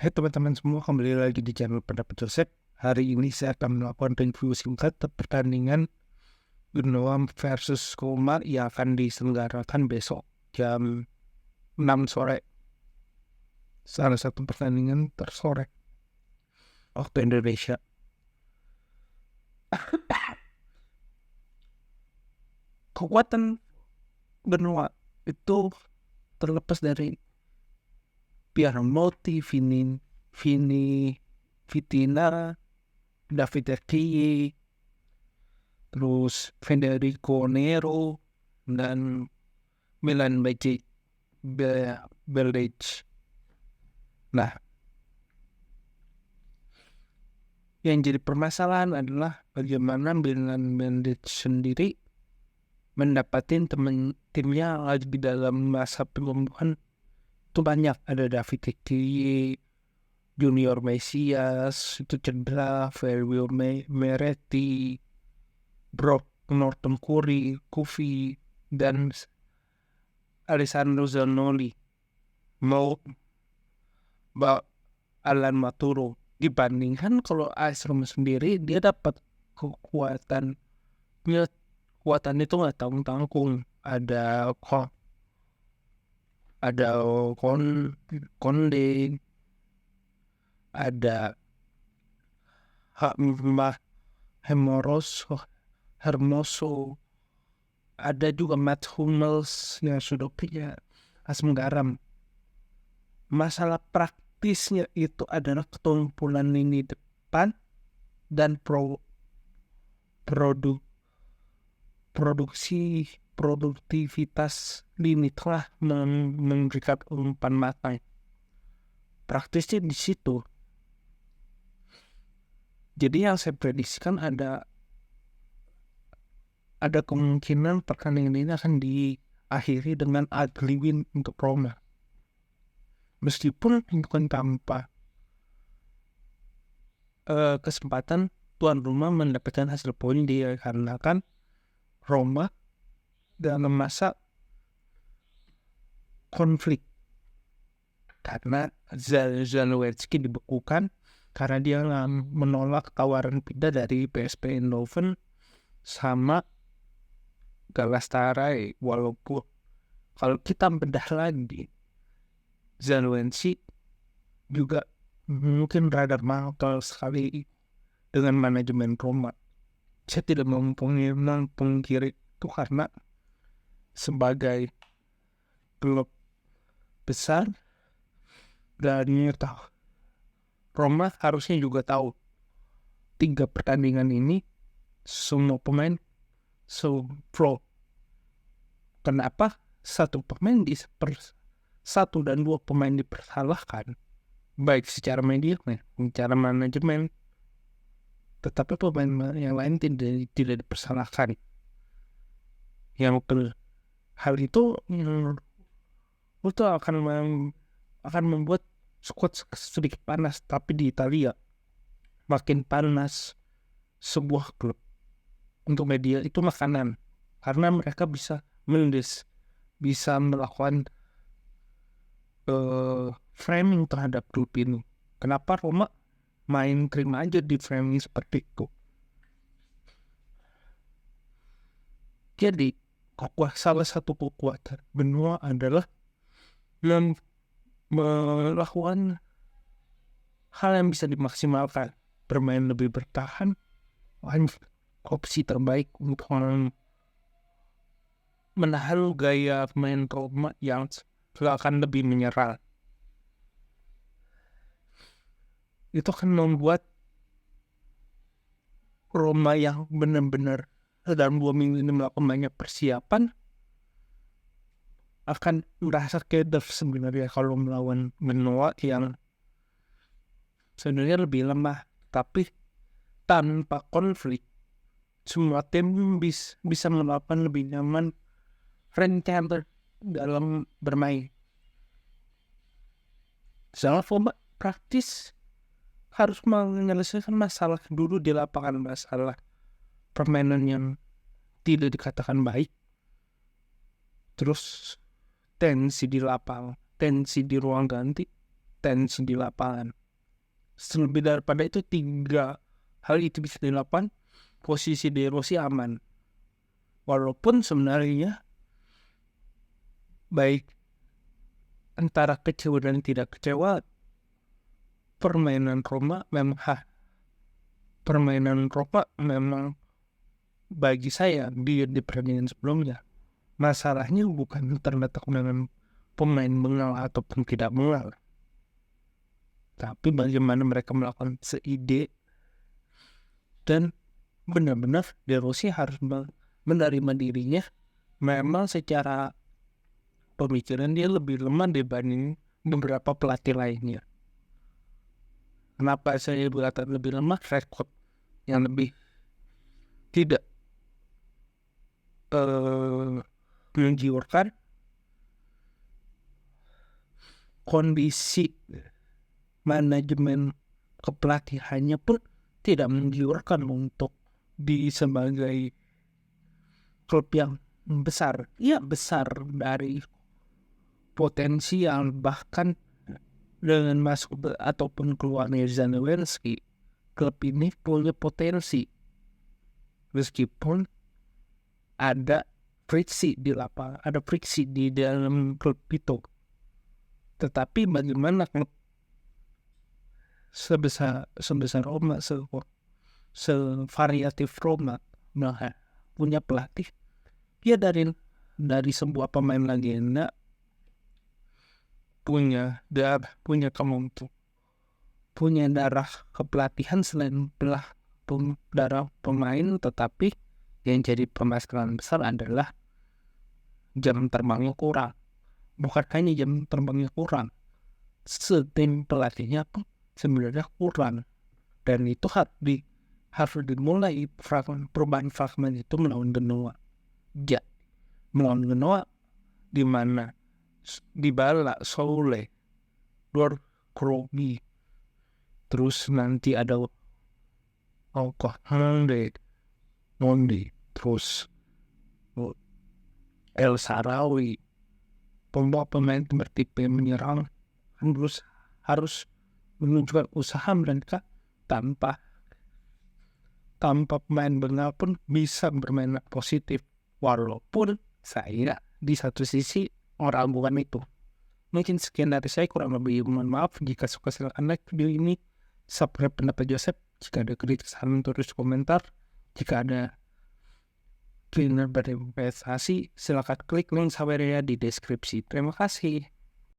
Hai teman-teman semua, kembali lagi di channel Pendapat Joseph. Hari ini saya akan melakukan review singkat pertandingan Genoa versus Roma yang akan diselenggarakan besok jam 6 sore. Salah satu pertandingan tersorek waktu Indonesia. Kekuatan Genoa itu terlepas dari Pierre-Emerick Vitina, David Eki, terus Federico Nero, dan Milan Belic. Nah, yang jadi permasalahan adalah bagaimana Milan Belic sendiri mendapatin timnya lagi di dalam masa penyembuhan. Itu banyak, ada David Eki, Junior Mesias itu cedera, Fabio Meretti, Brock Norton Kufi, dan Alessandro Zanoli mau Alan Maturo. Dibandingkan kalau AS Roma sendiri, dia dapat kekuatan itu nggak tanggung-tanggung. Ada Konde, ada Hermoso, ada juga Matt Hummels yang sudah punya asam garam. Masalah praktisnya itu adalah ketumpulan lini depan dan produktivitas lini tengah memberikan umpan matang. Praktisnya di situ. Jadi yang saya prediksikan ada kemungkinan pertandingan ini akan diakhiri dengan ugly win untuk Roma. Meskipun bukan tanpa kesempatan tuan rumah mendapatkan hasil poin dia, karena kan Roma dalam masa konflik karena Zalewski dibekukan karena dia menolak tawaran pindah dari PSV Eindhoven sama Galatasaray. Walaupun kalau kita bedah lagi, Zalewski juga mungkin rada mangkal sekali dengan manajemen Roma. Saya tidak mempungkiri itu karena sebagai klub besar dan tahu Roma harusnya juga tahu 3 pertandingan ini semua pemain pro. Kenapa satu dan 2 pemain dipersalahkan, baik secara media, secara manajemen, tetapi pemain yang lain tidak dipersalahkan. Hal itu akan membuat squad sedikit panas. Tapi di Italia makin panas sebuah klub untuk media itu makanan, karena mereka bisa melakukan framing terhadap klub ini. Kenapa Roma main terima aja di framing seperti itu? Jadi salah satu kekuatan benua adalah yang melakukan hal yang bisa dimaksimalkan, bermain lebih bertahan, opsi terbaik untuk menahan gaya pemain Roma yang akan lebih menyerang. Itu akan membuat Roma yang benar-benar dalam 2 minggu ini melakukan banyak persiapan akan merasa keder sebenarnya kalau melawan Genoa yang sebenarnya lebih lemah. Tapi tanpa konflik, semua tim bisa melakukan lebih nyaman rencana dalam bermain. Soalnya Roma praktis harus menyelesaikan masalah dulu di lapangan, masalah permainan yang tidak dikatakan baik, terus tensi di lapang, tensi di ruang ganti, potensi di lapangan. Selebih daripada itu 3 hal itu bisa dilakukan, posisi De Rossi aman. Walaupun sebenarnya baik antara kecewa dan tidak kecewa, permainan Roma memang bagi saya di pertandingan sebelumnya, masalahnya bukan terletak dengan pemain mengal ataupun tidak mengal, tapi bagaimana mereka melakukan seide. Dan benar-benar De Rossi harus menerima dirinya. Memang secara pemikiran dia lebih lemah dibanding beberapa pelatih lainnya. Kenapa saya berkata lebih lemah? Rekod yang lebih tidak menjiwurkan, kondisi manajemen kepelatihannya pun tidak menjiwurkan untuk sebagai klub yang besar. Iya, besar dari potensial, bahkan dengan masuk ataupun keluarnya Zanowelski, klub ini punya potensi meskipun ada friksi di lapangan, ada friksi di dalam klub itu. Tetapi bagaimana klub sebesar Roma, sevariatif Roma, punya pelatih dia dari sebuah pemain legenda, punya kemampuan, punya darah kepelatihan selain darah pemain, tetapi yang jadi permasalahan besar adalah jam terbangnya kurang. Bukan hanya jam terbangnya kurang, tim pelatihnya pun sebenarnya kurang, dan itu harus dimulai perubahan fragmen itu melawan Genoa. Melawan Genoa di mana Dybala, Soule, Krogi, terus nanti ada Mondi, terus El Shaarawy, pemain bertipe menyerang, terus harus menunjukkan usaha mereka tanpa pemain benar pun bisa bermain positif. Walaupun saya di satu sisi orang bukan itu. Mungkin sekian dari saya, kurang lebih mohon maaf. Jika suka silakan like video ini, subscribe pendapat Joseph. Jika ada kritik saran tulis komentar. Jika ada keinginan berinvestasi, silakan klik link Saweria di deskripsi. Terima kasih.